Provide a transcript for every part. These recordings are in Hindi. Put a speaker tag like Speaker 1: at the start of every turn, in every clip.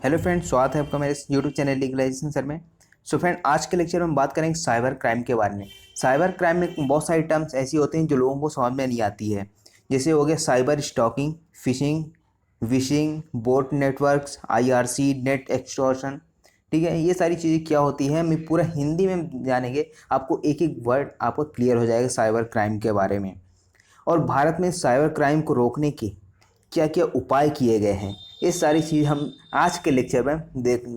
Speaker 1: हेलो फ्रेंड, स्वागत है आपका मेरे यूट्यूब चैनल लीगलाइजेशन सर में। सो फ्रेंड, आज के लेक्चर में हम बात करेंगे साइबर क्राइम के बारे में। साइबर क्राइम में बहुत सारी टर्म्स ऐसी होती हैं जो लोगों को समझ में नहीं आती है। जैसे हो गया cyber stalking, fishing, wishing, boat networks, IRC, net extortion. ठीक है, ये सारी चीज़ें क्या होती है मैं पूरा हिंदी में जानेंगे। आपको एक एक वर्ड आपको क्लियर हो जाएगा साइबर क्राइम के बारे में। और भारत में साइबर क्राइम को रोकने के क्या क्या उपाय किए गए हैं, ये सारी चीज़ हम आज के लेक्चर में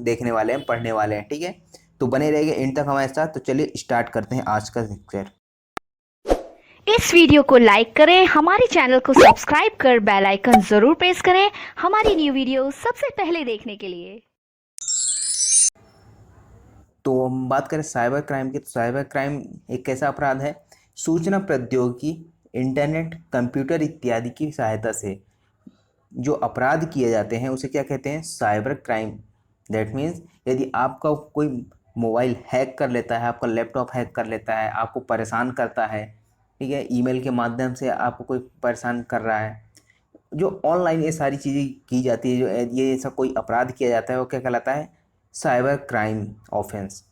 Speaker 1: देखने वाले हैं, पढ़ने वाले हैं। ठीक है, तो बने रहेंगे इन तक हमारे साथ। तो चलिए स्टार्ट करते हैं आज का लेक्चर।
Speaker 2: इस वीडियो को लाइक करें, हमारे चैनल को सब्सक्राइब कर बेल आइकन जरूर प्रेस करें हमारी न्यू वीडियो सबसे पहले देखने के लिए।
Speaker 1: तो हम बात करें साइबर क्राइम की, तो साइबर क्राइम एक ऐसा अपराध है सूचना प्रौद्योगिकी, इंटरनेट, कंप्यूटर इत्यादि की सहायता से जो अपराध किए जाते हैं उसे क्या कहते हैं, साइबर क्राइम। दैट मीन्स यदि आपका कोई मोबाइल हैक कर लेता है, आपका लैपटॉप हैक कर लेता है, आपको परेशान करता है, ठीक है, ईमेल के माध्यम से आपको कोई परेशान कर रहा है, जो ऑनलाइन ये सारी चीज़ें की जाती है, जो ये ऐसा कोई अपराध किया जाता है, वो क्या कहलाता है, साइबर क्राइम ऑफेंस।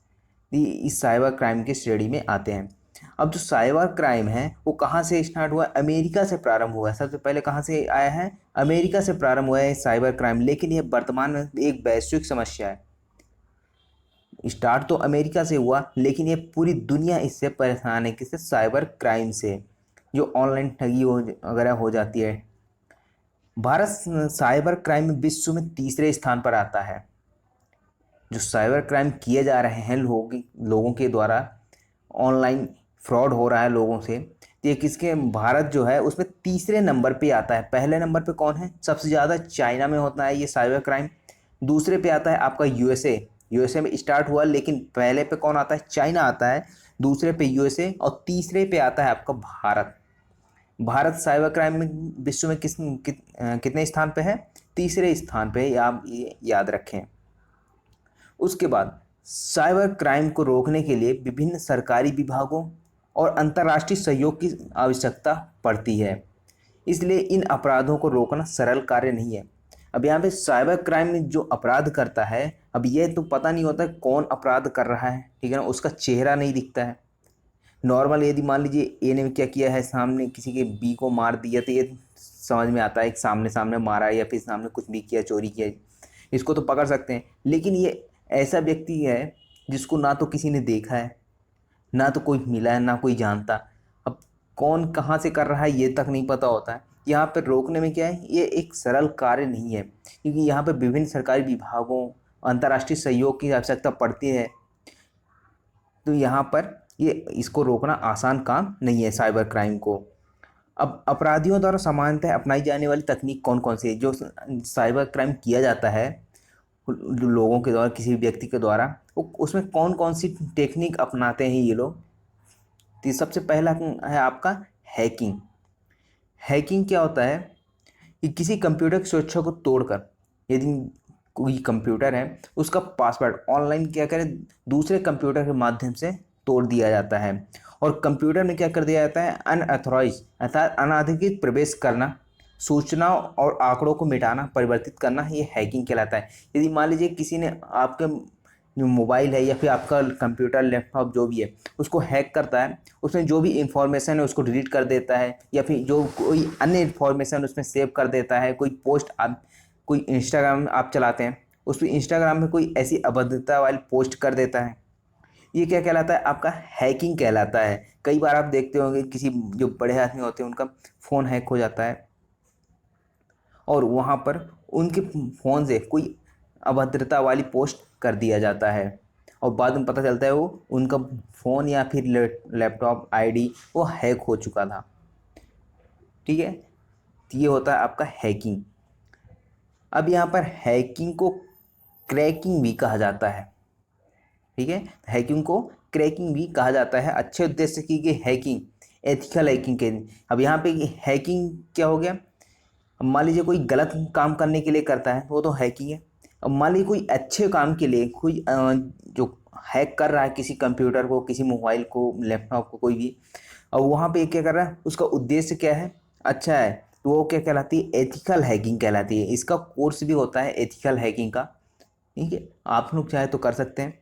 Speaker 1: ये इस साइबर क्राइम की श्रेणी में आते हैं। अब जो साइबर क्राइम है वो कहाँ से स्टार्ट हुआ है, अमेरिका से प्रारंभ हुआ है। सबसे पहले कहाँ से आया है, अमेरिका से प्रारंभ हुआ है साइबर क्राइम। लेकिन ये वर्तमान में एक वैश्विक समस्या है। स्टार्ट तो अमेरिका से हुआ, लेकिन ये पूरी दुनिया इससे परेशान है, किससे, साइबर क्राइम से, जो ऑनलाइन ठगी हो वगैरह हो जाती है। भारत साइबर क्राइम में विश्व में तीसरे स्थान पर आता है। जो साइबर क्राइम किए जा रहे हैं लोगों के द्वारा, ऑनलाइन फ्रॉड हो रहा है लोगों से, तो ये किसके, भारत जो है उसमें तीसरे नंबर पे आता है। पहले नंबर पे कौन है, सबसे ज़्यादा चाइना में होता है ये साइबर क्राइम। दूसरे पे आता है आपका यूएसए। यूएसए में स्टार्ट हुआ, लेकिन पहले पे कौन आता है, चाइना आता है। दूसरे पे यूएसए और तीसरे पे आता है आपका भारत। भारत साइबर क्राइम में विश्व में कितने स्थान पे है, तीसरे स्थान पे, आप ये याद रखें। उसके बाद साइबर क्राइम को रोकने के लिए विभिन्न सरकारी विभागों और अंतर्राष्ट्रीय सहयोग की आवश्यकता पड़ती है। इसलिए इन अपराधों को रोकना सरल कार्य नहीं है। अब यहाँ पे साइबर क्राइम में जो अपराध करता है, अब ये तो पता नहीं होता है कौन अपराध कर रहा है, ठीक है ना, उसका चेहरा नहीं दिखता है। नॉर्मल यदि मान लीजिए ए ने क्या किया है, सामने किसी के बी को मार दिया, तो ये समझ में आता है कि सामने सामने मारा है या फिर सामने कुछ भी किया, चोरी किया, इसको तो पकड़ सकते हैं। लेकिन ये ऐसा व्यक्ति है जिसको ना तो किसी ने देखा है, ना तो कोई मिला है, ना कोई जानता। अब कौन कहाँ से कर रहा है ये तक नहीं पता होता है। यहाँ पर रोकने में क्या है, ये एक सरल कार्य नहीं है, क्योंकि यहाँ पर विभिन्न सरकारी विभागों, अंतर्राष्ट्रीय सहयोग की आवश्यकता पड़ती है। तो यहाँ पर ये इसको रोकना आसान काम नहीं है साइबर क्राइम को। अब अपराधियों द्वारा सामान्यतः अपनाई जाने वाली तकनीक कौन कौन सी है, जो साइबर क्राइम किया जाता है लोगों के द्वारा, किसी व्यक्ति के द्वारा, वो उसमें कौन कौन सी टेक्निक अपनाते हैं ये लोग। तो सबसे पहला है आपका हैकिंग। हैकिंग क्या होता है कि किसी कंप्यूटर की सुरक्षा को तोड़कर, यदि कोई कंप्यूटर है उसका पासवर्ड ऑनलाइन क्या करें, दूसरे कंप्यूटर के माध्यम से तोड़ दिया जाता है। और कंप्यूटर में क्या कर दिया जाता है, अनअथॉराइज अर्थात अनाधिकृत प्रवेश करना, सूचनाओं और आंकड़ों को मिटाना, परिवर्तित करना, ये हैकिंग कहलाता है। यदि मान लीजिए किसी ने आपके जो मोबाइल है या फिर आपका कंप्यूटर, लैपटॉप जो भी है, उसको हैक करता है, उसमें जो भी इंफॉर्मेशन है उसको डिलीट कर देता है, या फिर जो कोई अन्य इंफॉर्मेशन उसमें सेव कर देता है। कोई पोस्ट आप, कोई इंस्टाग्राम आप चलाते हैं, उस पर इंस्टाग्राम में कोई ऐसी अभद्रता वाली पोस्ट कर देता है, ये क्या कहलाता है, आपका हैकिंग कहलाता है। कई बार आप देखते होंगे किसी जो बड़े आदमी होते हैं उनका फ़ोन हैक हो जाता है, और वहाँ पर उनके फ़ोन से कोई अभद्रता वाली पोस्ट कर दिया जाता है, और बाद में पता चलता है वो उनका फ़ोन या फिर लैपटॉप आईडी वो हैक हो चुका था। ठीक है, तो ये होता है आपका हैकिंग। अब यहाँ पर हैकिंग को क्रैकिंग भी कहा जाता है। ठीक है, हैकिंग को क्रैकिंग भी कहा जाता है, अच्छे उद्देश्य की गई हैकिंग, एथिकल हैकिंग के। अब यहाँ पे हैकिंग क्या हो गया, अब मान लीजिए कोई गलत काम करने के लिए करता है वो तो हैकिंग है। अब मान लीजिए कोई अच्छे काम के लिए कोई जो हैक कर रहा है किसी कंप्यूटर को, किसी मोबाइल को, लैपटॉप को, कोई भी, और वहाँ पे क्या कर रहा है, उसका उद्देश्य क्या है, अच्छा है, तो वो क्या कहलाती है, एथिकल हैकिंग कहलाती है। इसका कोर्स भी होता है एथिकल हैकिंग का, ठीक है, आप लोग चाहे तो कर सकते हैं।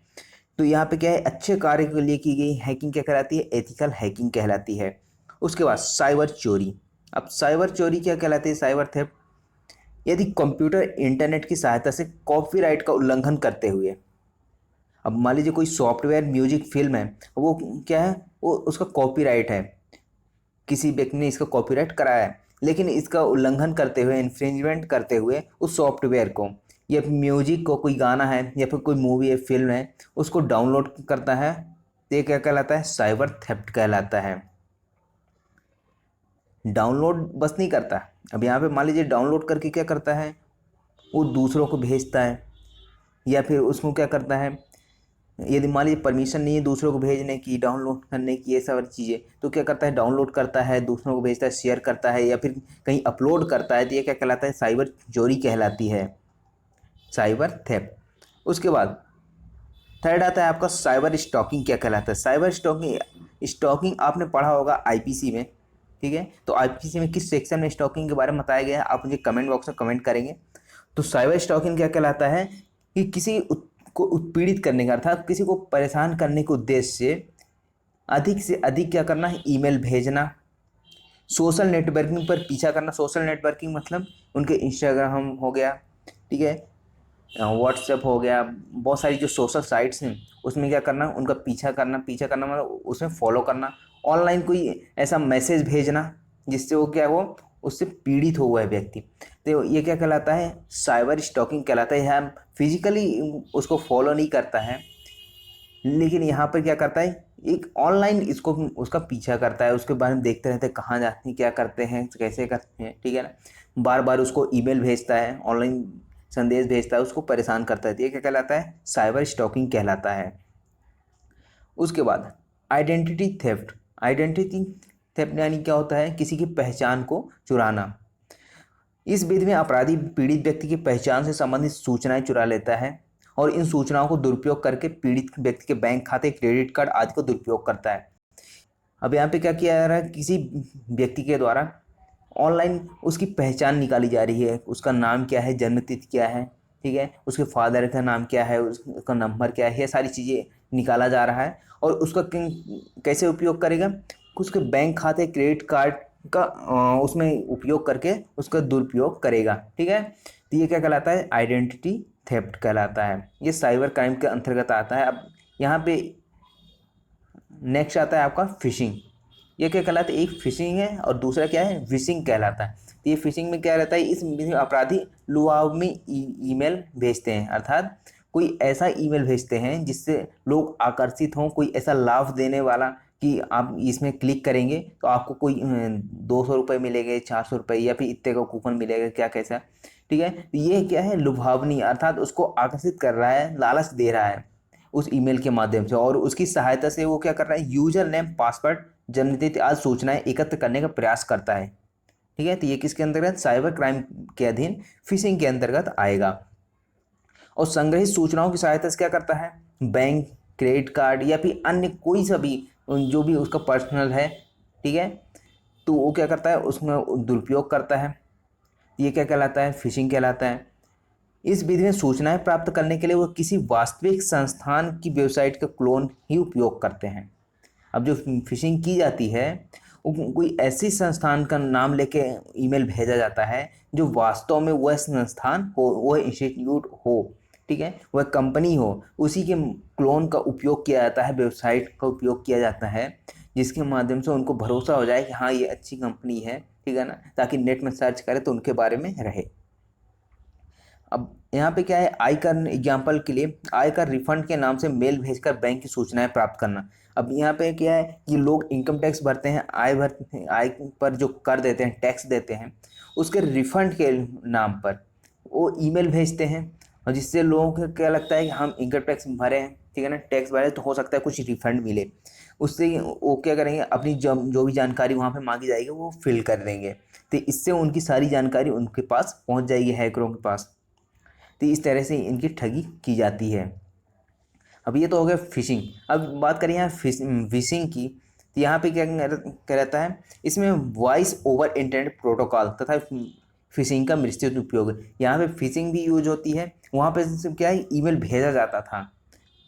Speaker 1: तो यहाँ पे क्या है, अच्छे कार्य के लिए की गई हैकिंग क्या कहलाती है, एथिकल हैकिंग कहलाती है। उसके बाद साइबर चोरी। अब साइबर चोरी क्या कहलाती है, साइबर थेफ्ट, यदि कंप्यूटर इंटरनेट की सहायता से कॉपीराइट का उल्लंघन करते हुए, अब मान लीजिए कोई सॉफ्टवेयर, म्यूजिक, फिल्म है, वो क्या है, वो उसका कॉपीराइट है, किसी व्यक्ति ने इसका कॉपीराइट कराया है, लेकिन इसका उल्लंघन करते हुए, इन्फ्रिंजमेंट करते हुए उस सॉफ्टवेयर को या म्यूजिक को, कोई गाना है या फिर कोई मूवी है, फिल्म है, उसको डाउनलोड करता है, तो ये क्या कहलाता है, साइबर थेफ्ट कहलाता है। डाउनलोड बस नहीं करता, अब यहाँ पे मान लीजिए डाउनलोड करके क्या करता है, वो दूसरों को भेजता है, या फिर उसमें क्या करता है, यदि मान लीजिए परमिशन नहीं है दूसरों को भेजने की, डाउनलोड करने की, ये सब चीज़ें, तो क्या करता है, डाउनलोड करता है, दूसरों को भेजता है, शेयर करता है, या फिर कहीं अपलोड करता है, तो ये क्या कहलाता है, साइबर चोरी कहलाती है, साइबर थेफ्ट। उसके बाद थर्ड आता है आपका साइबर स्टॉकिंग। क्या कहलाता है, साइबर स्टॉकिंग, स्टॉकिंग आपने पढ़ा होगा आईपीसी में, ठीक है, तो आईपीसी में किस सेक्शन में स्टॉकिंग के बारे में बताया गया है, आप मुझे कमेंट बॉक्स में कमेंट करेंगे। तो साइबर स्टॉकिंग क्या कहलाता है कि किसी को उत्पीड़ित करने का, अर्थात किसी को परेशान करने के उद्देश्य से अधिक से अधिक क्या करना है, ईमेल भेजना, सोशल नेटवर्किंग पर पीछा करना। सोशल नेटवर्किंग मतलब उनके इंस्टाग्राम हो गया, ठीक है, व्हाट्सएप हो गया, बहुत सारी जो सोशल साइट्स हैं उसमें क्या करना, उनका पीछा करना, पीछा करना मतलब उसमें फॉलो करना, ऑनलाइन कोई ऐसा मैसेज भेजना जिससे वो क्या, वो उससे पीड़ित हो हुआ है व्यक्ति, तो ये क्या कहलाता है, साइबर स्टॉकिंग कहलाता है। यहाँ फिजिकली उसको फॉलो नहीं करता है, लेकिन यहाँ पर क्या करता है, एक ऑनलाइन इसको उसका पीछा करता है, उसके बारे में देखते रहते हैं, कहाँ जाते हैं, क्या करते हैं, कैसे करते हैं, ठीक है ना, बार बार उसको ईमेल भेजता है, ऑनलाइन संदेश भेजता है, उसको परेशान करता है, तो ये क्या कहलाता है, साइबर स्टॉकिंग कहलाता है। उसके बाद आइडेंटिटी थेफ्ट। आइडेंटिटी थेफ्ट यानी क्या होता है, किसी की पहचान को चुराना। इस विधि में अपराधी पीड़ित व्यक्ति की पहचान से संबंधित सूचनाएं चुरा लेता है और इन सूचनाओं को दुरुपयोग करके पीड़ित व्यक्ति के बैंक खाते, क्रेडिट कार्ड आदि को दुरुपयोग करता है। अब यहाँ पे क्या किया जा रहा है, किसी व्यक्ति के द्वारा ऑनलाइन उसकी पहचान निकाली जा रही है, उसका नाम क्या है, जन्मतिथि क्या है, ठीक है, उसके फादर का नाम क्या है, उसका नंबर क्या है, ये सारी चीज़ें निकाला जा रहा है, और उसका कैसे उपयोग करेगा, उसके बैंक खाते, क्रेडिट कार्ड का उसमें उपयोग करके उसका दुरुपयोग करेगा, ठीक है, तो ये क्या कहलाता है, आइडेंटिटी थेफ्ट कहलाता है, ये साइबर क्राइम के अंतर्गत आता है। अब यहाँ पे नेक्स्ट आता है आपका फिशिंग। ये क्या कहलाता है, एक फिशिंग है और दूसरा क्या है, विशिंग कहलाता है। तो ये फिशिंग में क्या रहता है, इस अपराधी लुभावनी ईमेल भेजते हैं, अर्थात कोई ऐसा ईमेल भेजते हैं जिससे लोग आकर्षित हों, कोई ऐसा लाभ देने वाला कि आप इसमें क्लिक करेंगे तो आपको कोई 200 रुपये मिलेंगे, 400 रुपये, या फिर इतने का कूपन मिलेगा, क्या कैसा, ठीक है, तो ये क्या है, लुभावनी, अर्थात उसको आकर्षित कर रहा है, लालच दे रहा है उस ईमेल के माध्यम से, और उसकी सहायता से वो क्या कर रहा है, यूजर नेम, पासवर्ड, जन्मतिथि आदि सूचनाएं एकत्र करने का प्रयास करता है, ठीक है, तो ये किसके अंतर्गत, साइबर क्राइम के अधीन फिशिंग के अंतर्गत आएगा। और संग्रहित सूचनाओं की सहायता से क्या करता है, बैंक, क्रेडिट कार्ड या फिर अन्य कोई सा भी जो भी उसका पर्सनल है, ठीक है, तो वो क्या करता है, उसमें दुरुपयोग करता है, ये क्या कहलाता है, फिशिंग कहलाता है। इस विधि में सूचनाएं प्राप्त करने के लिए वो किसी वास्तविक संस्थान की वेबसाइट का क्लोन ही उपयोग करते हैं। अब जो फिशिंग की जाती है वो कोई ऐसी संस्थान का नाम लेके ईमेल भेजा जाता है जो वास्तव में वह संस्थान हो, वह इंस्टीट्यूट हो, ठीक है, वह कंपनी हो, उसी के क्लोन का उपयोग किया जाता है, वेबसाइट का उपयोग किया जाता है, जिसके माध्यम से उनको भरोसा हो जाए कि हाँ ये अच्छी कंपनी है, ठीक है ना, ताकि नेट में सर्च करें तो उनके बारे में रहे। अब यहाँ पे क्या है, आयकर एग्जाम्पल के लिए, आयकर रिफंड के नाम से मेल भेजकर बैंक की सूचनाएं प्राप्त करना। अब यहाँ पे क्या है कि लोग इनकम टैक्स भरते हैं, आय पर जो कर देते हैं, टैक्स देते हैं, उसके रिफंड के नाम पर वो ईमेल भेजते हैं, और जिससे लोगों को क्या लगता है कि हम इनकम टैक्स भरे हैं, ठीक है ना, टैक्स भरे तो हो सकता है कुछ रिफंड मिले, उससे वो क्या करेंगे, अपनी जो भी जानकारी वहाँ पे मांगी जाएगी वो फिल कर देंगे, तो इससे उनकी सारी जानकारी उनके पास पहुँच जाएगी, हैकरों के पास। तो इस तरह से इनकी ठगी की जाती है। अब ये तो हो गया फिशिंग। अब बात करें यहाँ विशिंग की, तो यहाँ पे क्या रहता है, इसमें वॉइस ओवर इंटरनेट प्रोटोकॉल तथा फिशिंग का विस्तृत उपयोग। यहाँ पे फिशिंग भी यूज होती है। वहाँ पे सिर्फ क्या है, ईमेल भेजा जाता था,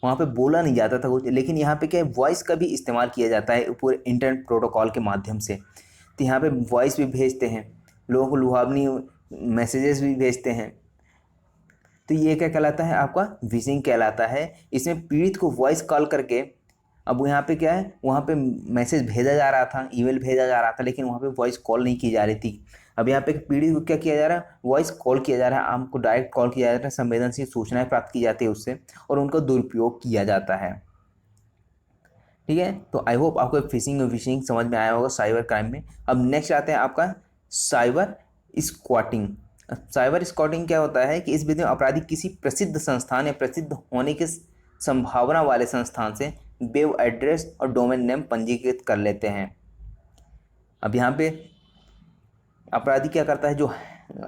Speaker 1: वहाँ पे बोला नहीं जाता था कुछ, लेकिन यहाँ पे क्या है, वॉइस का भी इस्तेमाल किया जाता है पूरे इंटरनेट प्रोटोकॉल के माध्यम से। तो यहाँ पे वॉइस भी भेजते हैं, लोगों को लुभावनी मैसेजेस भी भेजते हैं। तो ये क्या कहलाता है, आपका फिशिंग कहलाता है। इसमें पीड़ित को वॉइस कॉल करके, अब यहाँ पे क्या है, वहाँ पे मैसेज भेजा जा रहा था, ईमेल भेजा जा रहा था, लेकिन वहाँ पे वॉइस कॉल नहीं की जा रही थी। अब यहाँ पे पीड़ित को क्या किया जा रहा है, वॉइस कॉल किया जा रहा है, आपको डायरेक्ट कॉल किया जा रहा है, संवेदनशील सूचनाएं प्राप्त की जाती है उससे, और उनका दुरुपयोग किया जाता है। ठीक है, तो आई होप आपको फिशिंग और विशिंग समझ में आया होगा साइबर क्राइम में। अब नेक्स्ट आते हैं आपका साइबर स्क्वाटिंग। साइबर स्क्वाटिंग क्या होता है कि इस विधि में अपराधी किसी प्रसिद्ध संस्थान या प्रसिद्ध होने की संभावना वाले संस्थान से वेब एड्रेस और डोमेन नेम पंजीकृत कर लेते हैं। अब यहाँ पे अपराधी क्या करता है, जो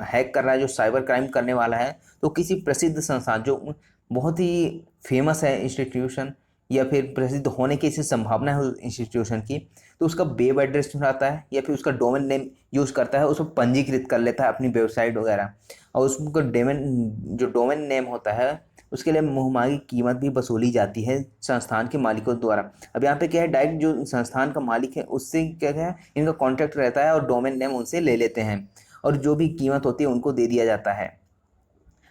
Speaker 1: हैक कर रहा है, जो साइबर क्राइम करने वाला है, तो किसी प्रसिद्ध संस्थान जो बहुत ही फेमस है इंस्टीट्यूशन, या फिर प्रसिद्ध होने की ऐसी संभावना है उस इंस्टीट्यूशन की, तो उसका वेब एड्रेस चुराता है या फिर उसका डोमेन नेम यूज़ करता है, उसको पंजीकृत कर लेता है अपनी वेबसाइट वगैरह, और उसको जो डोमेन नेम होता है उसके लिए मुहमांगी कीमत भी वसूली जाती है संस्थान के मालिकों द्वारा। अब यहाँ पे क्या है, डायरेक्ट जो संस्थान का मालिक है उससे क्या है, इनका कॉन्ट्रैक्ट रहता है और डोमेन नेम उनसे ले लेते हैं, और जो भी कीमत होती है उनको दे दिया जाता है,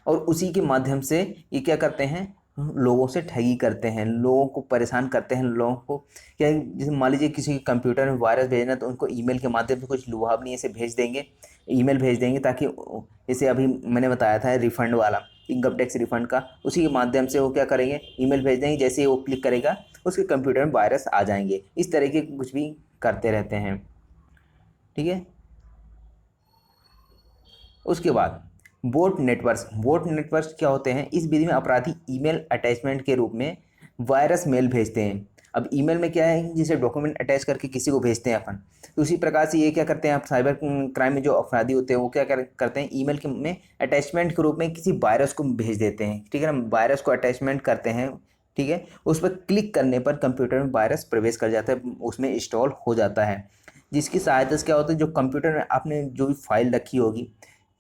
Speaker 1: और उसी के माध्यम से ये क्या करते हैं, लोगों से ठगी करते हैं, लोगों को परेशान करते हैं। लोगों को क्या है, जैसे मान लीजिए किसी के कंप्यूटर में वायरस भेजना, तो उनको ईमेल के माध्यम से कुछ लुभावनी ऐसे भेज देंगे, ईमेल भेज देंगे, ताकि जैसे अभी मैंने बताया था रिफंड वाला, इनकम टैक्स रिफंड का, उसी के माध्यम से वो क्या करेंगे, ईमेल भेज देंगे, जैसे ही वो क्लिक करेगा उसके कंप्यूटर में वायरस आ जाएंगे। इस तरह के कुछ भी करते रहते हैं। ठीक है, उसके बाद बोट नेटवर्क्स क्या होते हैं, इस विधि में अपराधी ईमेल अटैचमेंट के रूप में वायरस मेल भेजते हैं। अब ईमेल में क्या है, जिसे डॉक्यूमेंट अटैच करके किसी को भेजते हैं अपन, तो उसी प्रकार से ये क्या करते हैं, आप साइबर क्राइम में जो अपराधी होते हैं वो क्या करते हैं, ईमेल के में अटैचमेंट के रूप में किसी वायरस को भेज देते हैं। ठीक है ना, वायरस को अटैचमेंट करते हैं। ठीक है, उस पर क्लिक करने पर कंप्यूटर में वायरस प्रवेश कर जाता है, उसमें इंस्टॉल हो जाता है, जिसकी सहायता से क्या होता है, जो कंप्यूटर में आपने जो भी फाइल रखी होगी,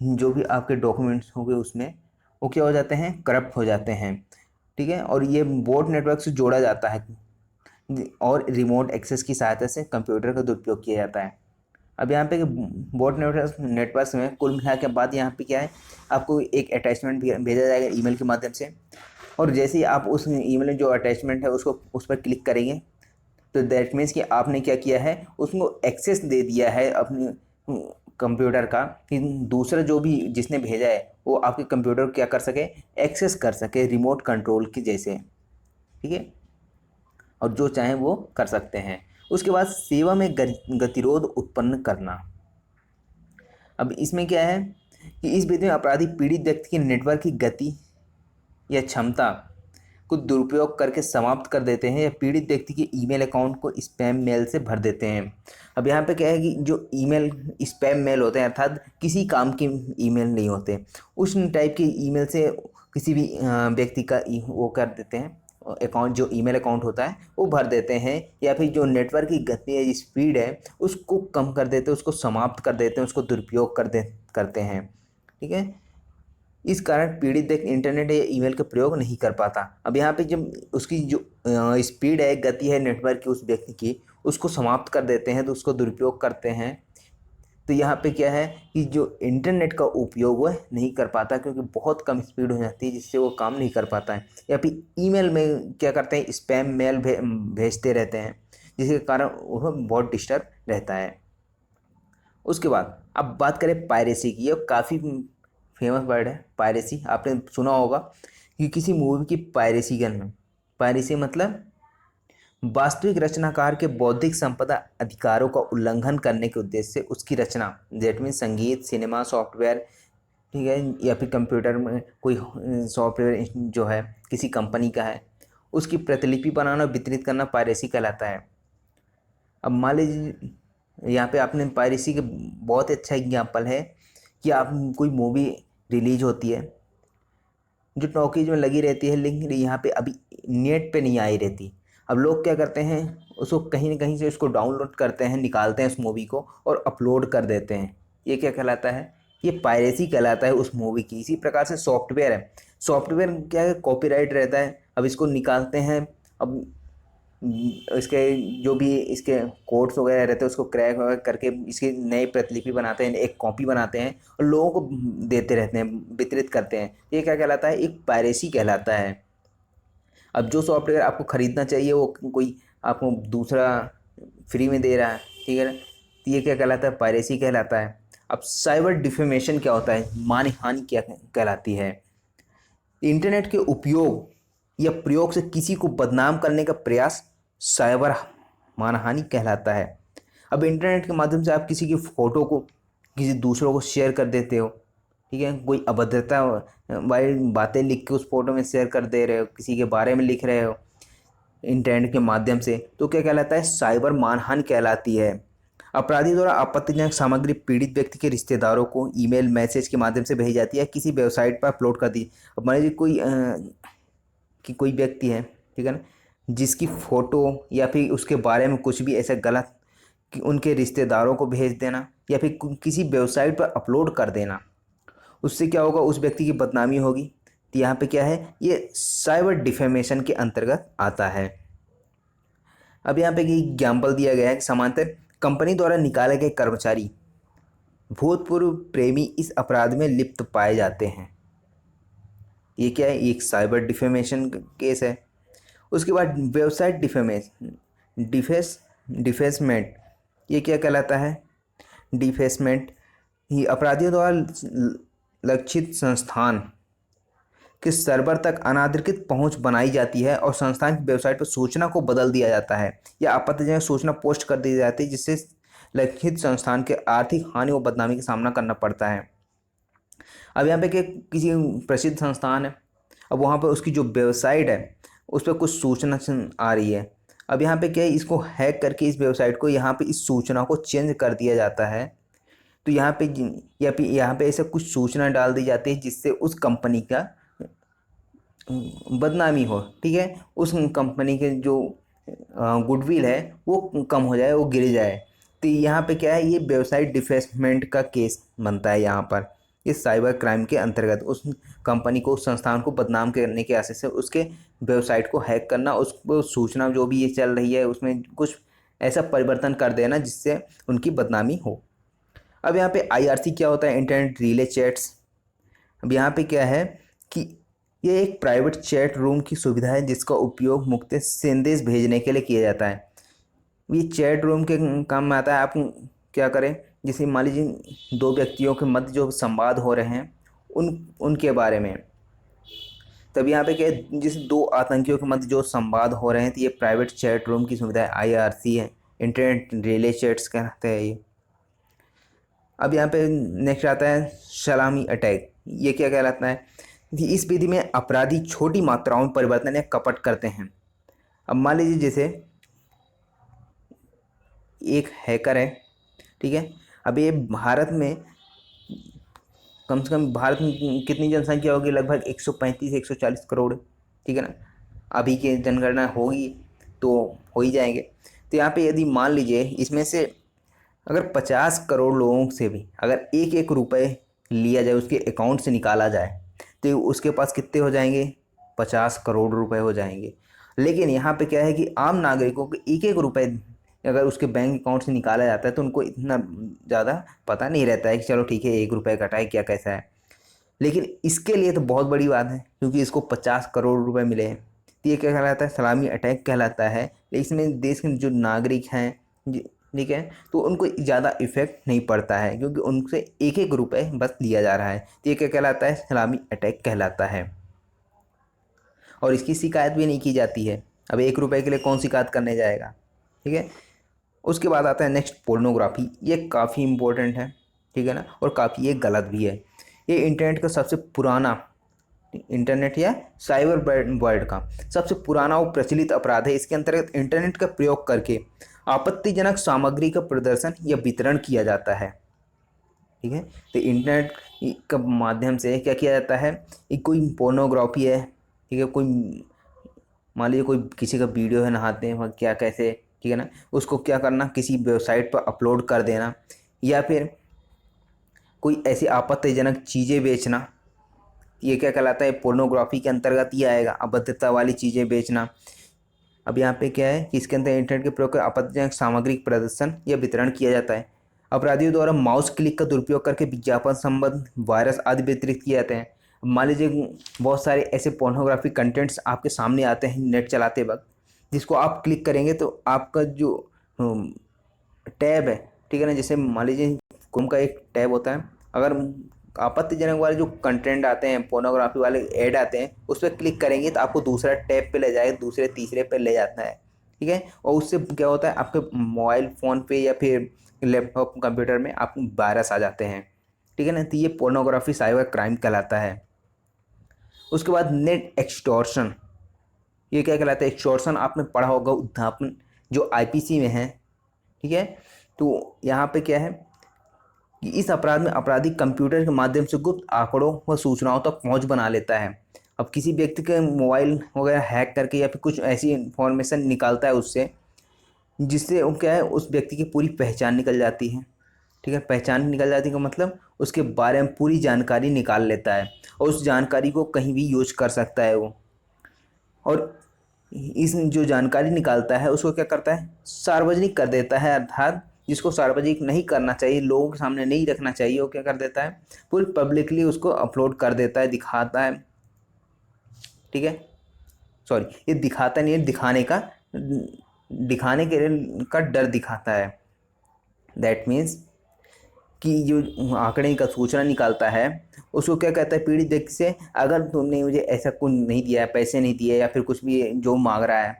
Speaker 1: जो भी आपके डॉक्यूमेंट्स होंगे, उसमें वो क्या हो जाते हैं, करप्ट हो जाते हैं। ठीक है, और ये बोट नेटवर्क से जोड़ा जाता है, और रिमोट एक्सेस की सहायता से कंप्यूटर का दुरुपयोग किया जाता है। अब यहाँ पे बोट नेटवर्क में कुल मिला के बाद यहाँ पे क्या है, आपको एक अटैचमेंट भेजा जाएगा ईमेल के माध्यम से, और जैसे ही आप उस ईमेल में जो अटैचमेंट है उसको उस पर क्लिक करेंगे, तो दैट मीन्स कि आपने क्या किया है, उसको एक्सेस दे दिया है अपने कंप्यूटर का, कि दूसरा जो भी जिसने भेजा है वो आपके कंप्यूटर को क्या कर सके, एक्सेस कर सके, रिमोट कंट्रोल की जैसे। ठीक है, और जो चाहें वो कर सकते हैं। उसके बाद सेवा में गतिरोध उत्पन्न करना। अब इसमें क्या है कि इस विधि में अपराधी पीड़ित व्यक्ति के नेटवर्क की गति या क्षमता को दुरुपयोग करके समाप्त कर देते हैं, या पीड़ित व्यक्ति के ईमेल अकाउंट को स्पैम मेल से भर देते हैं। अब यहाँ पे क्या है कि जो ईमेल स्पैम मेल होते हैं, अर्थात किसी काम के ईमेल नहीं होते, उस टाइप के ईमेल से किसी भी व्यक्ति का वो कर देते हैं, अकाउंट जो ईमेल अकाउंट होता है वो भर देते हैं, या फिर जो नेटवर्क की गति है, स्पीड है, उसको कम कर देते हैं, उसको समाप्त कर देते हैं, उसको दुरुपयोग करते हैं। ठीक है, इस कारण पीड़ित व्यक्ति इंटरनेट या ईमेल का प्रयोग नहीं कर पाता। अब यहाँ पे जब उसकी जो स्पीड है, गति है नेटवर्क की उस व्यक्ति की, उसको समाप्त कर देते हैं, तो उसको दुरुपयोग करते हैं। तो यहाँ पे क्या है कि जो इंटरनेट का उपयोग वह नहीं कर पाता, क्योंकि बहुत कम स्पीड हो जाती है, जिससे वो काम नहीं कर पाता है, या फिर ईमेल में क्या करते हैं, स्पैम मेल भेजते रहते हैं, जिसके कारण वह बहुत डिस्टर्ब रहता है। उसके बाद अब बात करें पायरेसी की। ये काफ़ी फेमस वर्ड है पायरेसी, आपने सुना होगा कि किसी मूवी की पायरेसी करना। पायरेसी मतलब वास्तविक रचनाकार के बौद्धिक संपदा अधिकारों का उल्लंघन करने के उद्देश्य से उसकी रचना, दैट मीन संगीत, सिनेमा, सॉफ्टवेयर, ठीक है, या फिर कंप्यूटर में कोई सॉफ्टवेयर जो है किसी कंपनी का है, उसकी प्रतिलिपि बनाना और वितरित करना पायरेसी कहलाता है। अब मान लीजिए यहाँ पे आपने पायरेसी के बहुत अच्छा एग्जाम्पल है कि आप कोई मूवी रिलीज होती है जो टॉकीज में लगी रहती है, लेकिन यहाँ पे अभी नेट पे नहीं आई रहती। अब लोग क्या करते हैं, उसको कहीं ना कहीं से उसको डाउनलोड करते हैं, निकालते हैं उस मूवी को और अपलोड कर देते हैं। ये क्या कहलाता है, ये पायरेसी कहलाता है उस मूवी की। इसी प्रकार से सॉफ्टवेयर है, सॉफ्टवेयर क्या है, कॉपीराइट रहता है। अब इसको निकालते हैं, अब इसके जो भी इसके कोड्स वगैरह रहते हैं उसको क्रैक वगैरह करके इसकी नई प्रतिलिपि बनाते हैं, एक कॉपी बनाते हैं और लोगों को देते रहते हैं, वितरित करते हैं। ये क्या कहलाता है, एक पायरेसी कहलाता है। अब जो सॉफ्टवेयर आपको ख़रीदना चाहिए वो कोई आपको दूसरा फ्री में दे रहा है, ठीक है ना, तो ये क्या कहलाता है, पायरेसी कहलाता है। अब साइबर डिफेमेशन क्या होता है, मानहानि क्या कहलाती है। इंटरनेट के उपयोग या प्रयोग से किसी को बदनाम करने का प्रयास साइबर मानहानि कहलाता है। अब इंटरनेट के माध्यम से आप किसी की फ़ोटो को किसी दूसरों को शेयर कर देते हो, ठीक है, कोई अभद्रता वाली बातें लिख के उस फोटो में शेयर कर दे रहे हो, किसी के बारे में लिख रहे हो इंटरनेट के माध्यम से, तो क्या कहलाता है, साइबर मानहानि कहलाती है। अपराधी द्वारा आपत्तिजनक सामग्री पीड़ित व्यक्ति के रिश्तेदारों को ईमेल मैसेज के माध्यम से भेजी जाती है, किसी वेबसाइट पर अपलोड कर दी। अब मान लीजिए कोई व्यक्ति है, ठीक है ना, जिसकी फ़ोटो या फिर उसके बारे में कुछ भी ऐसा गलत कि उनके रिश्तेदारों को भेज देना या फिर किसी वेबसाइट पर अपलोड कर देना, उससे क्या होगा, उस व्यक्ति की बदनामी होगी। तो यहाँ पे क्या है, ये साइबर डिफेमेशन के अंतर्गत आता है। अब यहाँ पे एग्जाम्पल दिया गया है कि समांतर कंपनी द्वारा निकाले गए कर्मचारी भूतपूर्व प्रेमी इस अपराध में लिप्त पाए जाते हैं। ये क्या है, एक साइबर डिफेमेशन केस है। उसके बाद वेबसाइट डिफेसमेंट, ये क्या कहलाता है, डिफेसमेंट ही अपराधियों द्वारा लक्षित संस्थान के सर्वर तक अनाधिकृत पहुंच बनाई जाती है और संस्थान की वेबसाइट पर सूचना को बदल दिया जाता है या आपत्तिजनक सूचना पोस्ट कर दी जाती है, जिससे लक्षित संस्थान के आर्थिक हानि और बदनामी का सामना करना पड़ता है। अब यहाँ पे किसी प्रसिद्ध संस्थान है, अब वहाँ पर उसकी जो वेबसाइट है उस पर कुछ सूचना आ रही है। अब यहाँ पे क्या है, इसको हैक करके इस वेबसाइट को यहाँ पे इस सूचना को चेंज कर दिया जाता है। तो यहाँ पे या फिर यहाँ पे ऐसा कुछ सूचना डाल दी जाती है जिससे उस कंपनी का बदनामी हो, ठीक है, उस कंपनी के जो गुडविल है वो कम हो जाए, वो गिर जाए। तो यहाँ पे क्या है, ये वेबसाइट डिफेसमेंट का केस बनता है यहाँ पर, इस साइबर क्राइम के अंतर्गत। उस कंपनी को, उस संस्थान को बदनाम करने के आशय से उसके वेबसाइट को हैक करना, उसको सूचना जो भी ये चल रही है उसमें कुछ ऐसा परिवर्तन कर देना जिससे उनकी बदनामी हो। अब यहाँ पे IRC क्या होता है, इंटरनेट रिले चैट्स। अब यहाँ पे क्या है कि ये एक प्राइवेट चैट रूम की सुविधा है जिसका उपयोग मुख्य संदेश भेजने के लिए किया जाता है। ये चैट रूम के काम में आता है। आप क्या करें, जैसे मान लीजिए दो व्यक्तियों के मध्य जो संवाद हो रहे हैं उनके बारे में, तब यहाँ पे क्या है, जैसे दो आतंकियों के मध्य जो संवाद हो रहे हैं, तो ये प्राइवेट चैट रूम की सुविधा है, IRC है, इंटरनेट रिले चैट्स कहते हैं ये। अब यहाँ पे नेक्स्ट आता है सलामी अटैक। ये क्या कहलाता है कि इस विधि में अपराधी छोटी मात्राओं में परिवर्तन या कपट करते हैं। अब मान लीजिए जैसे एक हैकर है, ठीक है, अब ये भारत में कम से कम भारत में कितनी जनसंख्या होगी, लगभग 135-140 करोड़, ठीक है ना, अभी की जनगणना होगी तो हो ही जाएंगे। तो यहाँ पे यदि मान लीजिए इसमें से अगर 50 करोड़ लोगों से भी अगर एक एक रुपये लिया जाए, उसके अकाउंट से निकाला जाए, तो उसके पास कितने हो जाएंगे, 50 करोड़ रुपए हो जाएंगे। लेकिन यहाँ पे क्या है कि आम नागरिकों को एक एक रुपये अगर उसके बैंक अकाउंट से निकाला जाता है तो उनको इतना ज़्यादा पता नहीं रहता है कि चलो ठीक है 1 रुपये कटा है, क्या कैसा है। लेकिन इसके लिए तो बहुत बड़ी बात है क्योंकि इसको 50 करोड़ रुपए मिले हैं। तो ये क्या कहलाता है, सलामी अटैक कहलाता है। लेकिन इसमें देश के जो नागरिक हैं, ठीक है, तो उनको ज़्यादा इफेक्ट नहीं पड़ता है क्योंकि उनसे एक एक रुपये बस लिया जा रहा है। तो ये क्या कहलाता है, सलामी अटैक कहलाता है। और इसकी शिकायत भी नहीं की जाती है। अब 1 रुपये के लिए कौन शिकायत करने जाएगा, ठीक है। उसके बाद आता है नेक्स्ट पोर्नोग्राफी। ये काफ़ी इम्पोर्टेंट है, ठीक है ना, और काफ़ी ये गलत भी है। ये इंटरनेट का सबसे पुराना, इंटरनेट या साइबर वर्ल्ड का सबसे पुराना और प्रचलित अपराध है। इसके अंतर्गत इंटरनेट का प्रयोग करके आपत्तिजनक सामग्री का प्रदर्शन या वितरण किया जाता है, ठीक है। तो इंटरनेट के माध्यम से क्या किया जाता है, कोई पोर्नोग्राफी है, ठीक है, कोई मान लीजिए कोई किसी का वीडियो है नहाते हैं क्या कैसे, ठीक है ना, उसको क्या करना, किसी वेबसाइट पर अपलोड कर देना या फिर कोई ऐसी आपत्तिजनक चीज़ें बेचना, ये क्या कहलाता है, पोर्नोग्राफी के अंतर्गत ही आएगा, अभद्रता वाली चीज़ें बेचना। अब यहाँ पे क्या है कि इसके अंदर इंटरनेट के प्रयोग कर आपत्तिजनक सामग्री प्रदर्शन या वितरण किया जाता है। अपराधियों द्वारा माउस क्लिक का दुरुपयोग करके विज्ञापन संबंध वायरस आदि वितरित किए जाते हैं। मान लीजिए बहुत सारे ऐसे पोर्नोग्राफिक कंटेंट्स आपके सामने आते हैं नेट चलाते वक्त, जिसको आप क्लिक करेंगे तो आपका जो टैब है, ठीक है ना, जैसे मान लीजिए क्रोम का एक टैब होता है, अगर आपत्तिजनक वाले जो कंटेंट आते हैं, पोर्नोग्राफी वाले ऐड आते हैं, उस पर क्लिक करेंगे तो आपको दूसरा टैब पे ले जाएगा, दूसरे तीसरे पे ले जाता है, ठीक है। और उससे क्या होता है, आपके मोबाइल फ़ोन पे या फिर लैपटॉप कंप्यूटर में आप वायरस आ जाते हैं, ठीक है ना। तो ये पोर्नोग्राफी साइबर क्राइम कहलाता है। उसके बाद नेट एक्सटॉर्शन, ये क्या कहलाता है, एक्सटॉर्शन आपने पढ़ा होगा, उद्धापन, जो आईपीसी में है, ठीक है। तो यहाँ पे क्या है कि इस अपराध में अपराधी कंप्यूटर के माध्यम से गुप्त आंकड़ों व सूचनाओं तक पहुंच बना लेता है। अब किसी व्यक्ति के मोबाइल वगैरह हैक करके या फिर कुछ ऐसी इंफॉर्मेशन निकालता है उससे, जिससे वो क्या है, उस व्यक्ति की पूरी पहचान निकल जाती है, ठीक है। पहचान निकल जाती है का मतलब उसके बारे में पूरी जानकारी निकाल लेता है और उस जानकारी को कहीं भी यूज कर सकता है वो। और इस जो जानकारी निकालता है उसको क्या करता है, सार्वजनिक कर देता है, अर्थात जिसको सार्वजनिक नहीं करना चाहिए, लोगों के सामने नहीं रखना चाहिए, वो क्या कर देता है, पूरी पब्लिकली उसको अपलोड कर देता है, दिखाता है, ठीक है। सॉरी, ये दिखाता नहीं है, दिखाने का डर दिखाता है। दैट मीन्स कि जो आंकड़े का सूचना निकालता है उसको क्या कहता है, पीड़ित व्यक्ति से, अगर तुमने मुझे ऐसा कुछ नहीं दिया है, पैसे नहीं दिए या फिर कुछ भी जो मांग रहा है,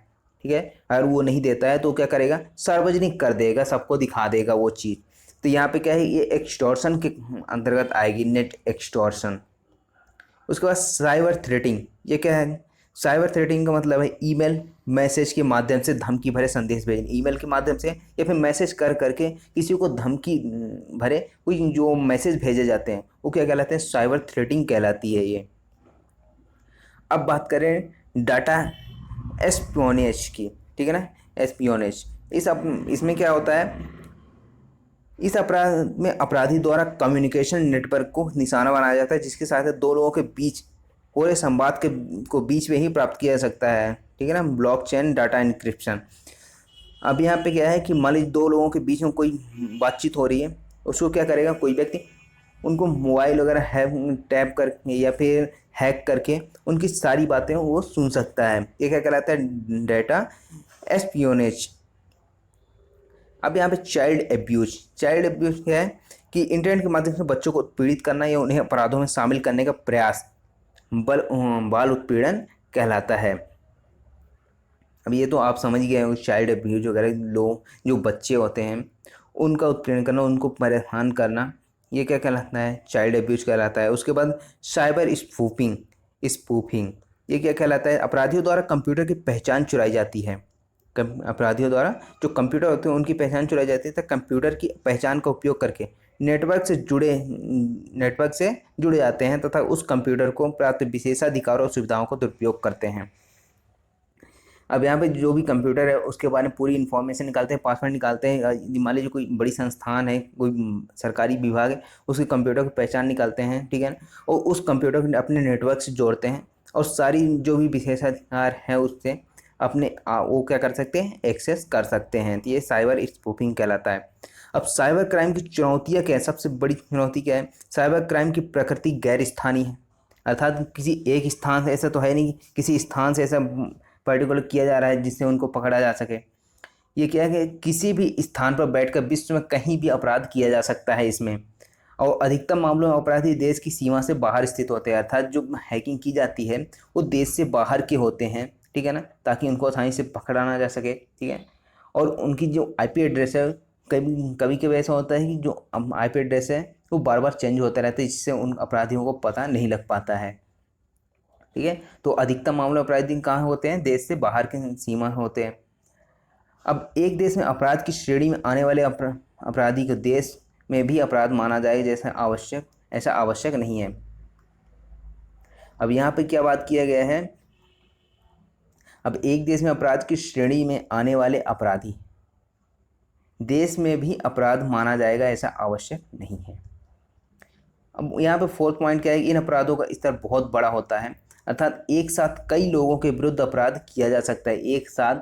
Speaker 1: ठीक है, अगर वो नहीं देता है तो क्या करेगा, सार्वजनिक कर देगा, सबको दिखा देगा वो चीज़। तो यहाँ पे क्या है, ये एक्सटॉर्शन के अंतर्गत आएगी, नेट एक्सटॉर्शन। उसके बाद साइबर थ्रेटिंग, ये क्या है, साइबर थ्रेटिंग का मतलब है ईमेल मैसेज के माध्यम से धमकी भरे संदेश भेजने, ईमेल के माध्यम से या फिर मैसेज कर करके किसी को धमकी भरे कोई जो मैसेज भेजे जाते हैं वो क्या कहलाते हैं, साइबर थ्रेटिंग कहलाती है ये। अब बात करें डाटा एस्पियोनेज की, ठीक है ना, एस्पियोनेज। इसमें क्या होता है, इस अपराध में अपराधी द्वारा कम्युनिकेशन नेटवर्क को निशाना बनाया जाता है, जिसके साथ दो लोगों के बीच पूरे संवाद को बीच में ही प्राप्त किया जा सकता है, ठीक है ना, ब्लॉकचेन डाटा इनक्रिप्शन। अब यहाँ पे क्या है कि मान लीजिए दो लोगों के बीच में कोई बातचीत हो रही है, उसको क्या करेगा, कोई व्यक्ति उनको मोबाइल वगैरह टैप कर या फिर हैक करके उनकी सारी बातें वो सुन सकता है। ये क्या कहलाता है, डाटा एस्पियोनेज। अब यहाँ पे चाइल्ड एब्यूज क्या है कि इंटरनेट के माध्यम से बच्चों को उत्पीड़ित करना या उन्हें अपराधों में शामिल करने का प्रयास बाल उत्पीड़न कहलाता है। अब ये तो आप समझ गए हो, चाइल्ड एब्यूज वगैरह, लोग जो बच्चे होते हैं उनका उत्पीड़न करना, उनको परेशान करना, ये क्या कहलाता है, चाइल्ड एब्यूज कहलाता है। उसके बाद साइबर स्पूफिंग, ये क्या कहलाता है, अपराधियों द्वारा कंप्यूटर की पहचान चुराई जाती है। अपराधियों द्वारा जो कंप्यूटर होते हैं उनकी पहचान चुराई जाती है, तो कंप्यूटर की पहचान का उपयोग करके नेटवर्क से जुड़े जाते हैं तथा उस कंप्यूटर को प्राप्त विशेषाधिकारों और सुविधाओं को दुरुपयोग करते हैं। अब यहाँ पे जो भी कंप्यूटर है उसके बारे में पूरी इन्फॉर्मेशन निकालते हैं, पासवर्ड निकालते हैं। मान लीजिए कोई बड़ी संस्थान है, कोई सरकारी विभाग है, उसके कंप्यूटर की पहचान निकालते हैं, ठीक है, और उस कंप्यूटर को अपने नेटवर्क से जोड़ते हैं और सारी जो भी विशेषाधिकार है उससे अपने वो क्या कर सकते हैं, एक्सेस कर सकते हैं। तो ये साइबर स्पूफिंग कहलाता है। अब साइबर क्राइम की चुनौतियाँ क्या है, सबसे बड़ी चुनौती क्या है, साइबर क्राइम की प्रकृति गैर स्थानीय है, अर्थात किसी एक स्थान से ऐसा तो है नहीं, किसी स्थान से ऐसा पर्टिकुलर किया जा रहा है जिससे उनको पकड़ा जा सके। ये क्या है कि किसी भी स्थान पर बैठकर विश्व में कहीं भी अपराध किया जा सकता है इसमें, और अधिकतम मामलों में अपराधी देश की सीमा से बाहर स्थित होते हैं, अर्थात जो हैकिंग की जाती है वो देश से बाहर के होते हैं, ठीक है ना, ताकि उनको आसानी से पकड़ा ना जा सके, ठीक है। और उनकी जो आईपी एड्रेस है, कभी कभी ऐसा होता है कि जो आईपी एड्रेस है वो बार बार चेंज होता रहता है, जिससे उन अपराधियों को पता नहीं लग पाता है, ठीक है। तो अधिकतम मामले अपराधी कहाँ होते हैं, देश से बाहर के सीमा होते हैं। अब एक देश में अपराध की श्रेणी में आने वाले अपराधी को देश में भी अपराध माना जाए ऐसा आवश्यक नहीं है। अब यहाँ पे क्या बात किया गया है, अब एक देश में अपराध की श्रेणी में आने वाले अपराधी देश में भी अपराध माना जाएगा ऐसा आवश्यक नहीं है। अब यहाँ पे फोर्थ पॉइंट क्या है, इन अपराधों का स्तर बहुत बड़ा होता है, अर्थात एक साथ कई लोगों के विरुद्ध अपराध किया जा सकता है, एक साथ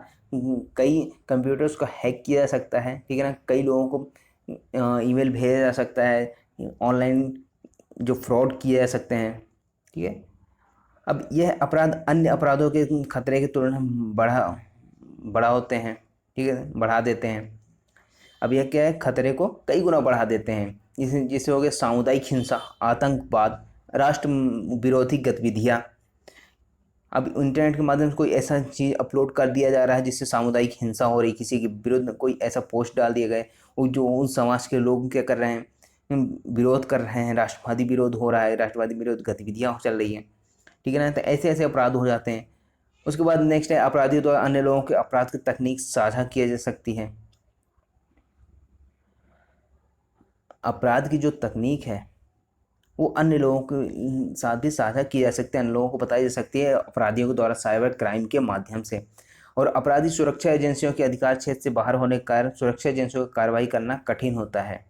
Speaker 1: कई कंप्यूटर्स को हैक किया जा सकता है, ठीक है ना, कई लोगों को ईमेल भेजा जा सकता है, ऑनलाइन जो फ्रॉड किए जा सकते हैं, ठीक है। अब यह अपराध अन्य अपराधों के खतरे की तुलना में बड़ा होते हैं, ठीक है, बढ़ा देते हैं। अब यह क्या है, खतरे को कई गुना बढ़ा देते हैं, जिससे हो गया सामुदायिक हिंसा, आतंकवाद, राष्ट्र विरोधी गतिविधियाँ। अब इंटरनेट के माध्यम से कोई ऐसा चीज़ अपलोड कर दिया जा रहा है जिससे सामुदायिक हिंसा हो रही, किसी के विरुद्ध कोई ऐसा पोस्ट डाल दिया गया, वो जो उन समाज के लोग क्या कर रहे हैं, विरोध कर रहे हैं, राष्ट्रवादी विरोध हो रहा है, राष्ट्रवादी विरोध गतिविधियाँ चल रही हैं, ठीक है ना। तो ऐसे ऐसे अपराध हो जाते हैं। उसके बाद नेक्स्ट है, अपराधियों द्वारा अन्य लोगों के अपराध की तकनीक साझा की जा सकती है। अपराध की जो तकनीक है वो अन्य लोगों के साथ भी साझा की जा सकती है, अन्य लोगों को बताई जा सकती है अपराधियों के द्वारा साइबर क्राइम के माध्यम से। और अपराधी सुरक्षा एजेंसियों के अधिकार क्षेत्र से बाहर होने के कारण सुरक्षा एजेंसियों को कार्रवाई करना कठिन होता है।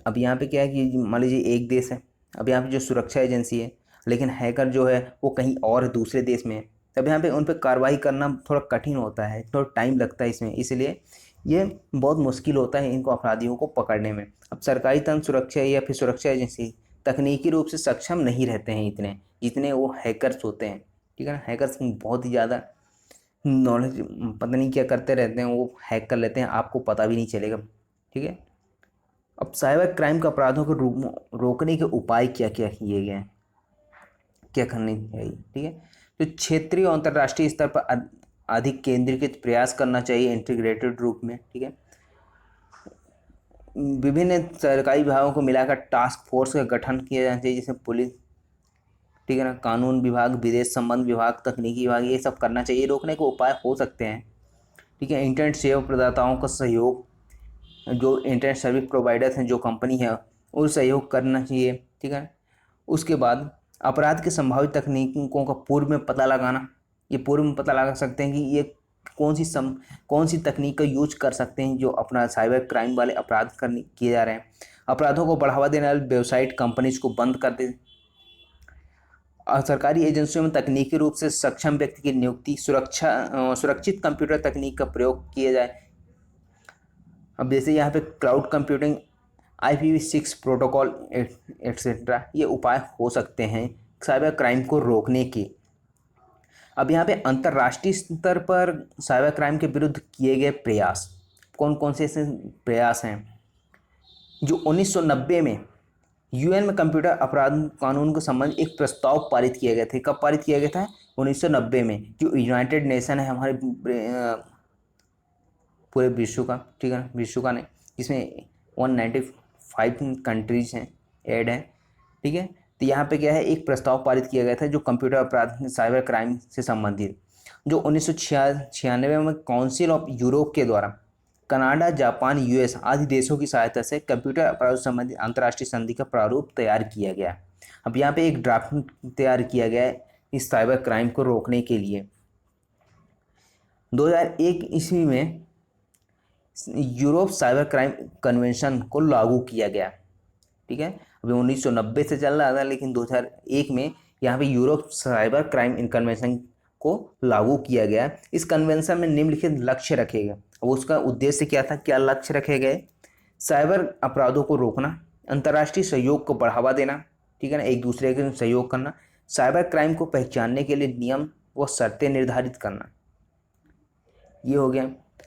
Speaker 1: अब यहाँ पे क्या है कि मान लीजिए एक देश है, अब यहाँ पे जो सुरक्षा एजेंसी है, लेकिन हैकर जो है वो कहीं और है, दूसरे देश में है, तब यहाँ पे उन पर कार्रवाई करना थोड़ा कठिन होता है, थोड़ा टाइम लगता है इसमें, इसलिए ये बहुत मुश्किल होता है इनको अपराधियों को पकड़ने में। अब सरकारी तंत्र सुरक्षा या फिर सुरक्षा एजेंसी तकनीकी रूप से सक्षम नहीं रहते हैं इतने जितने वो हैकर्स होते हैं, ठीक है ना। हैकर्स बहुत ही ज़्यादा नॉलेज, पता नहीं क्या करते रहते हैं, वो हैक कर लेते हैं, आपको पता भी नहीं चलेगा, ठीक है। अब साइबर क्राइम के अपराधों को रोकने के उपाय क्या क्या किए गए हैं, क्या करने चाहिए, ठीक है। तो क्षेत्रीय और अंतर्राष्ट्रीय स्तर पर अधिक केंद्रीकृत प्रयास करना चाहिए इंटीग्रेटेड रूप में, ठीक है। विभिन्न सरकारी विभागों को मिलाकर टास्क फोर्स का गठन किया जाना चाहिए, जैसे पुलिस, ठीक है ना, कानून विभाग, विदेश संबंध विभाग, तकनीकी विभाग, ये सब करना चाहिए। रोकने के उपाय हो सकते हैं, ठीक है। इंटरनेट सेवा प्रदाताओं का सहयोग, जो इंटरनेट सर्विस प्रोवाइडर्स हैं, जो कंपनी है, वो सहयोग करना चाहिए, ठीक है। उसके बाद अपराध के संभावित तकनीकों का पूर्व में पता लगाना, ये पूर्व में पता लगा सकते हैं कि ये कौन सी तकनीक का यूज कर सकते हैं जो अपना साइबर क्राइम वाले अपराध किए जा रहे हैं। अपराधों को बढ़ावा देने वाली वेबसाइट कंपनीज को बंद कर दे। और सरकारी एजेंसियों में तकनीकी रूप से सक्षम व्यक्ति की नियुक्ति, सुरक्षित कंप्यूटर तकनीक का प्रयोग किया जाए। अब जैसे यहाँ पे cloud computing, IPv6 protocol etcetera, ये उपाय हो सकते हैं साइबर क्राइम को रोकने के। अब यहाँ पे अंतर्राष्ट्रीय स्तर पर साइबर क्राइम के विरुद्ध किए गए प्रयास, कौन कौन से ऐसे प्रयास हैं, जो 1990 में UN में कंप्यूटर अपराध कानून के संबंध एक प्रस्ताव पारित किए गए थे। कब पारित किया गया था? 1990 में। जो यूनाइटेड नेशन है हमारे पूरे विश्व का, ठीक है ना, विश्व का नहीं, जिसमें 195 कंट्रीज हैं, ऐड हैं, ठीक है। तो यहाँ पे क्या है, एक प्रस्ताव पारित किया गया था जो कंप्यूटर अपराध साइबर क्राइम से संबंधित, जो 1996 में काउंसिल ऑफ यूरोप के द्वारा कनाडा, जापान, US आदि देशों की सहायता से कंप्यूटर अपराध संबंधी अंतर्राष्ट्रीय संधि का प्रारूप तैयार किया गया। अब यहाँ पे एक ड्राफ्ट तैयार किया गया है इस साइबर क्राइम को रोकने के लिए। 2001 ईस्वी में यूरोप साइबर क्राइम कन्वेंशन को लागू किया गया, ठीक है। अभी 1990 से चल रहा था, लेकिन 2001 में यहाँ पे यूरोप साइबर क्राइम कन्वेंशन को लागू किया गया। इस कन्वेंशन में निम्नलिखित लक्ष्य रखे गए। अब उसका उद्देश्य क्या था, क्या लक्ष्य रखे गए? साइबर अपराधों को रोकना, अंतर्राष्ट्रीय सहयोग को बढ़ावा देना, ठीक है ना, एक दूसरे के सहयोग करना, साइबर क्राइम को पहचानने के लिए नियम व शर्तें निर्धारित करना, ये हो गया।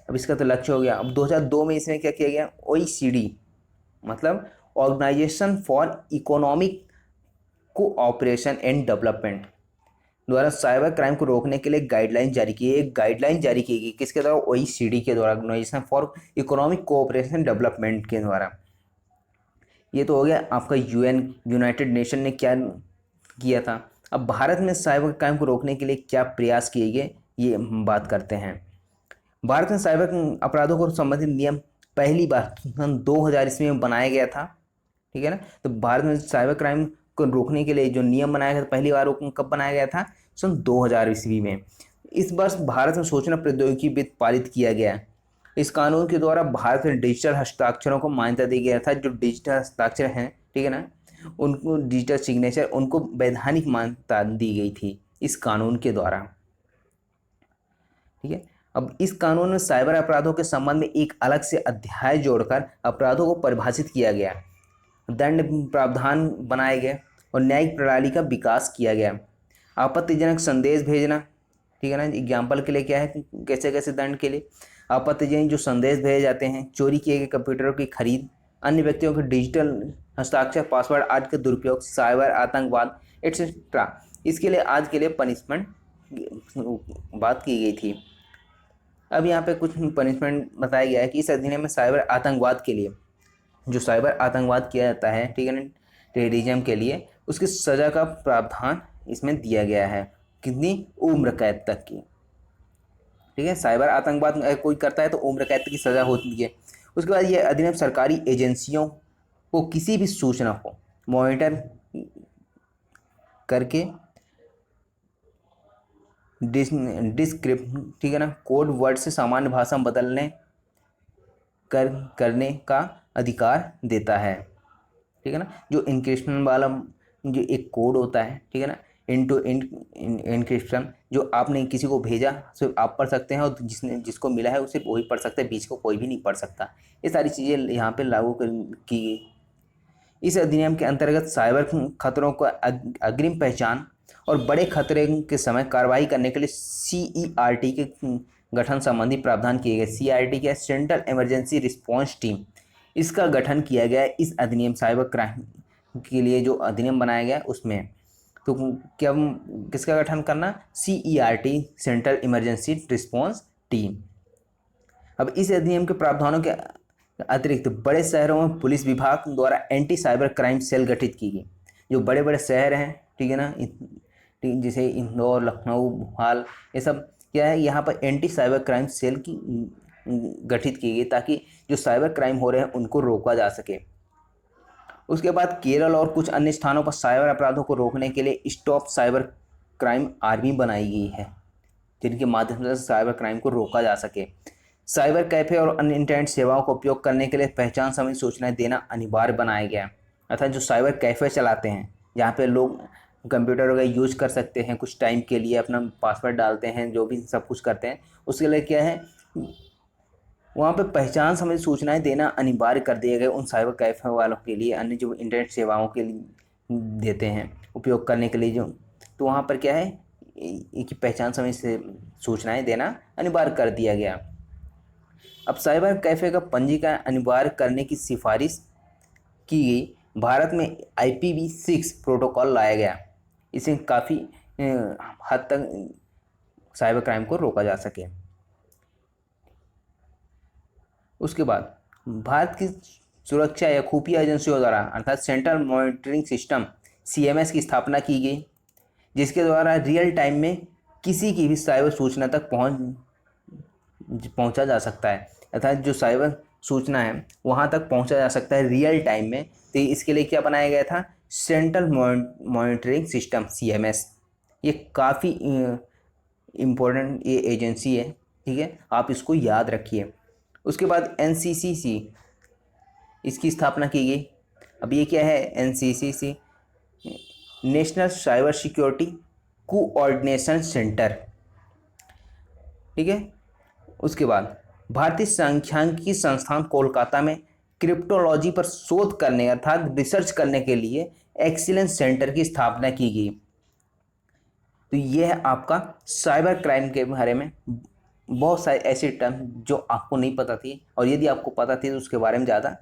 Speaker 1: अब इसका तो लक्ष्य हो गया। अब 2002 में इसमें क्या किया गया, OECD मतलब organisation for economic cooperation and development द्वारा साइबर क्राइम को रोकने के लिए गाइडलाइन जारी की। एक गाइडलाइन जारी की गई, किसके द्वारा? OECD के द्वारा, organisation for economic cooperation development के द्वारा। ये तो हो गया आपका UN, यूनाइटेड नेशन ने क्या किया था। अब भारत में साइबर क्राइम को रोकने के लिए क्या प्रयास किए गए, ये हम बात करते हैं। भारत में साइबर अपराधों को संबंधित नियम पहली बार सन 2000 ईस्वी में बनाया गया था, ठीक है ना। तो भारत में साइबर क्राइम को रोकने के लिए जो नियम बनाया गया था पहली बार, वो कब बनाया गया था? सन 2000 ईस्वी में। इस वर्ष भारत में सूचना प्रौद्योगिकी वित्त पारित किया गया। इस कानून के द्वारा भारत में डिजिटल हस्ताक्षरों को मान्यता दी गया था। जो डिजिटल हस्ताक्षर हैं, ठीक है ना, उनको डिजिटल सिग्नेचर, उनको वैधानिक मान्यता दी गई थी इस कानून के द्वारा। ठीक है, अब इस कानून में साइबर अपराधों के संबंध में एक अलग से अध्याय जोड़कर अपराधों को परिभाषित किया गया, दंड प्रावधान बनाए गए और न्यायिक प्रणाली का विकास किया गया। आपत्तिजनक संदेश भेजना, ठीक है ना, एग्जाम्पल के लिए क्या है, कैसे कैसे दंड के लिए आपत्तिजनक जो संदेश भेजे जाते हैं, चोरी किए गए कंप्यूटरों की खरीद, अन्य व्यक्तियों के डिजिटल हस्ताक्षर, पासवर्ड आदि के दुरुपयोग, साइबर आतंकवाद एक्सेट्रा, इसके लिए आज के लिए पनिशमेंट बात की गई थी। अब यहाँ पे कुछ पनिशमेंट बताया गया है कि इस अधिनियम में साइबर आतंकवाद के लिए, जो साइबर आतंकवाद किया जाता है, ठीक है ना, टेररिज्म के लिए, उसकी सज़ा का प्रावधान इसमें दिया गया है। कितनी? उम्र कैद तक की। ठीक है, साइबर आतंकवाद कोई करता है तो उम्र कैद की सज़ा होती है। उसके बाद ये अधिनियम सरकारी एजेंसियों को किसी भी सूचना को मॉनिटर करके डिस्क्रिप्ट, ठीक है ना, कोड वर्ड से सामान्य भाषा में बदलने करने का अधिकार देता है। ठीक है ना, जो इंक्रिप्शन वाला जो एक कोड होता है, ठीक है ना, इनटू इंक्रिप्शन, जो आपने किसी को भेजा सिर्फ आप पढ़ सकते हैं और जिसको मिला है वो सिर्फ वही पढ़ सकता है, बीच को कोई भी नहीं पढ़ सकता। ये सारी चीज़ें यहाँ पे लागू की गई। इस अधिनियम के अंतर्गत साइबर खतरों को अग्रिम पहचान और बड़े खतरे के समय कार्रवाई करने के लिए CERT के गठन संबंधी प्रावधान किए गए। CERT क्या है? सेंट्रल इमरजेंसी रिस्पॉन्स टीम, इसका गठन किया गया है इस अधिनियम साइबर क्राइम के लिए। जो अधिनियम बनाया गया उसमें तो क्या किसका गठन करना? CERT, central emergency response team. अब इस अधिनियम के प्रावधानों के अतिरिक्त बड़े शहरों में पुलिस विभाग द्वारा एंटी साइबर क्राइम सेल गठित की गई। जो बड़े बड़े शहर हैं, ठीक है ना, जैसे इंदौर, लखनऊ, भोपाल, ये सब क्या है, यहाँ पर एंटी साइबर क्राइम सेल की गठित की गई ताकि जो साइबर क्राइम हो रहे हैं उनको रोका जा सके। उसके बाद केरल और कुछ अन्य स्थानों पर साइबर अपराधों को रोकने के लिए स्टॉप साइबर क्राइम आर्मी बनाई गई है, जिनके माध्यम से साइबर क्राइम को रोका जा सके। साइबर कैफे और अन्य इंटरनेट सेवाओं का उपयोग करने के लिए पहचान संबंधी सूचनाएं देना अनिवार्य बनाया गया। अर्थात जो साइबर कैफे चलाते हैं, जहाँ पे लोग कंप्यूटर वगैरह यूज कर सकते हैं, कुछ टाइम के लिए अपना पासवर्ड डालते हैं, जो भी सब कुछ करते हैं, उसके लिए क्या है, वहाँ पे पहचान संबंधी सूचनाएं देना अनिवार्य कर दिए गए उन साइबर कैफे वालों के लिए, अन्य जो इंटरनेट सेवाओं के लिए देते हैं उपयोग करने के लिए जो, तो वहाँ पर क्या है कि पहचान संबंधी से सूचनाएं देना अनिवार्य कर दिया गया। अब साइबर कैफे का पंजीकरण अनिवार्य करने की सिफारिश की गई। भारत में IPv6 प्रोटोकॉल लाया गया, इससे काफ़ी हद तक साइबर क्राइम को रोका जा सके। उसके बाद भारत की सुरक्षा या खुफिया एजेंसियों द्वारा अर्थात सेंट्रल मॉनिटरिंग सिस्टम CMS की स्थापना की गई, जिसके द्वारा रियल टाइम में किसी की भी साइबर सूचना तक पहुंचा जा सकता है। अर्थात जो साइबर सूचना है वहां तक पहुंचा जा सकता है रियल टाइम में। तो इसके लिए क्या बनाया गया था? Central monitoring system CMS। ये काफ़ी इम्पोर्टेंट ये एजेंसी है, ठीक है, आप इसको याद रखिए। उसके बाद NCCC, इसकी स्थापना की गई। अब ये क्या है? NCCC national cyber security coordination centre, ठीक है। उसके बाद भारतीय सांख्यिकी संस्थान कोलकाता में क्रिप्टोलॉजी पर शोध करने अर्थात रिसर्च करने के लिए एक्सीलेंस सेंटर की स्थापना की गई। तो यह है आपका साइबर क्राइम के बारे में बहुत सारे ऐसे टर्म जो आपको नहीं पता थी, और यदि आपको पता थी तो उसके बारे में ज़्यादा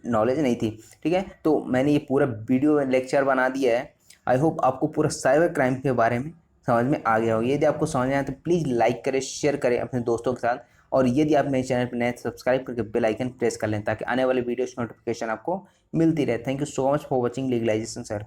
Speaker 1: नॉलेज नहीं थी, ठीक है। तो मैंने ये पूरा वीडियो लेक्चर बना दिया है। आई होप आपको पूरा साइबर क्राइम के बारे में समझ में आ गया होगा। यदि आपको समझ में आया तो प्लीज़ लाइक करें, शेयर करें अपने दोस्तों के साथ, और यदि आप मेरे चैनल पर नए सब्सक्राइब करके बेल आइकन प्रेस कर लें ताकि आने वाले वीडियोस नोटिफिकेशन आपको मिलती रहे। Thank you so much for watching legalisation sir.